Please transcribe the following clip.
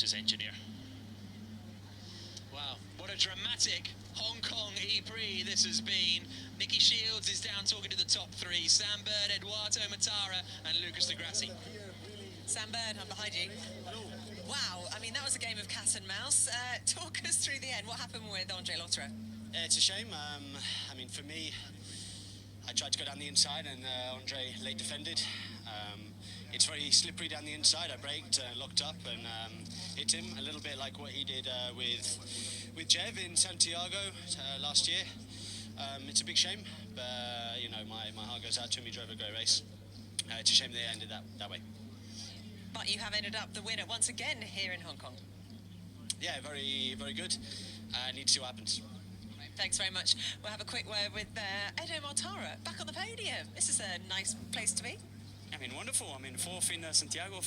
Toyota's engineer. Wow, what a dramatic Hong Kong E-Prix this has been. Nicky Shields is down talking to the top three. Sam Bird, Eduardo Matara and Lucas Di Grassi. Sam Bird, I'm behind you. Wow, I mean, that was a game of cat and mouse. Talk us through the end. What happened with Andre Lotterer? It's a shame. I mean, for me, I tried to go down the inside and Andre late defended. It's very slippery down the inside. I braked, locked up and hit him a little bit like what he did with Jev in Santiago last year. It's a big shame, but you know, my heart goes out to him. He drove a great race. It's a shame they ended that way. But you have ended up the winner once again here in Hong Kong. Yeah, very, very good. Need to see what happens. Thanks very much. We'll have a quick word with Edo Matara back on the podium. This is a nice place to be. I mean, wonderful. I mean, fourth in Santiago.